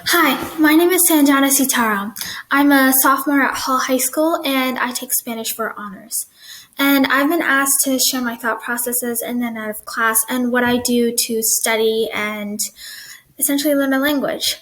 Hi, my name is Sanjana Sitaram. I'm a sophomore at Hall High School and I take Spanish for honors. And I've been asked to share my thought processes in and out of class and what I do to study and essentially learn a language.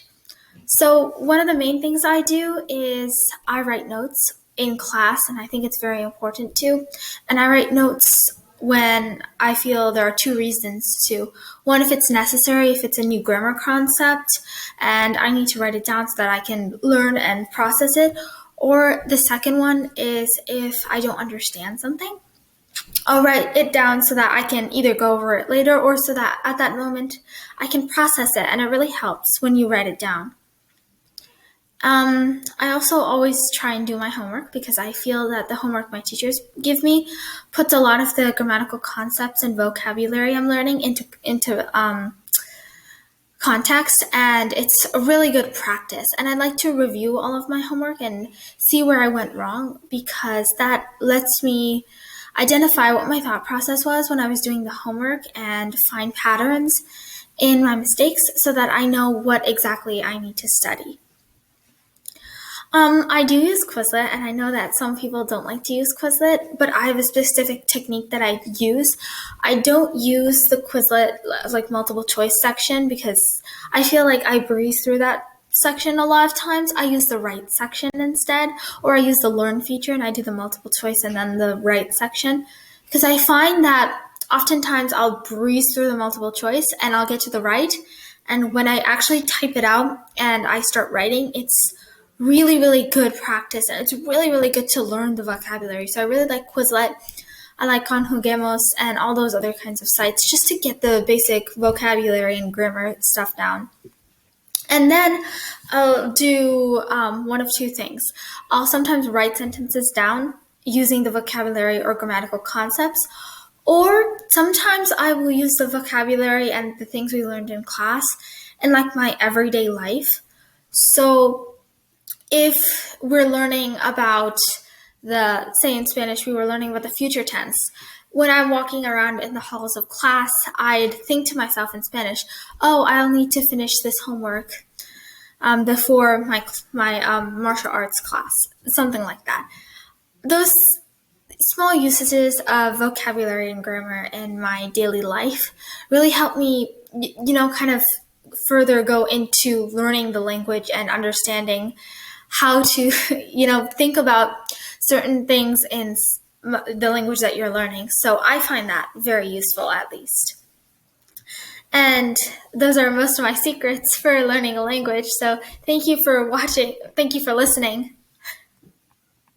So, one of the main things I do is I write notes in class, and I think it's very important too. And I write notes when I feel there are two reasons to. One, if it's necessary, if it's a new grammar concept, and I need to write it down so that I can learn and process it. Or the second one is if I don't understand something. I'll write it down so that I can either go over it later or so that at that moment I can process it, and it really helps when you write it down. I also always try and do my homework because I feel that the homework my teachers give me puts a lot of the grammatical concepts and vocabulary I'm learning into context, and it's a really good practice. And I like to review all of my homework and see where I went wrong because that lets me identify what my thought process was when I was doing the homework and find patterns in my mistakes so that I know what exactly I need to study. I do use Quizlet, and I know that some people don't like to use Quizlet, but I have a specific technique that I use. I don't use the Quizlet like multiple choice section because I feel like I breeze through that section a lot of times. I use the right section instead, or I use the learn feature and I do the multiple choice and then the right section because I find that oftentimes I'll breeze through the multiple choice and I'll get to the right, and when I actually type it out and I start writing, it's really, really good practice, and it's really, really good to learn the vocabulary. So I really like Quizlet. I like Conjuguemos and all those other kinds of sites just to get the basic vocabulary and grammar stuff down. And then I'll do one of two things. I'll sometimes write sentences down using the vocabulary or grammatical concepts, or sometimes I will use the vocabulary and the things we learned in class in like my everyday life. So if we're learning about say in Spanish, we were learning about the future tense. When I'm walking around in the halls of class, I'd think to myself in Spanish, oh, I'll need to finish this homework before my martial arts class, something like that. Those small usages of vocabulary and grammar in my daily life really help me, kind of further go into learning the language and understanding how to, think about certain things in the language that you're learning. So I find that very useful, at least. And those are most of my secrets for learning a language. So thank you for watching. Thank you for listening.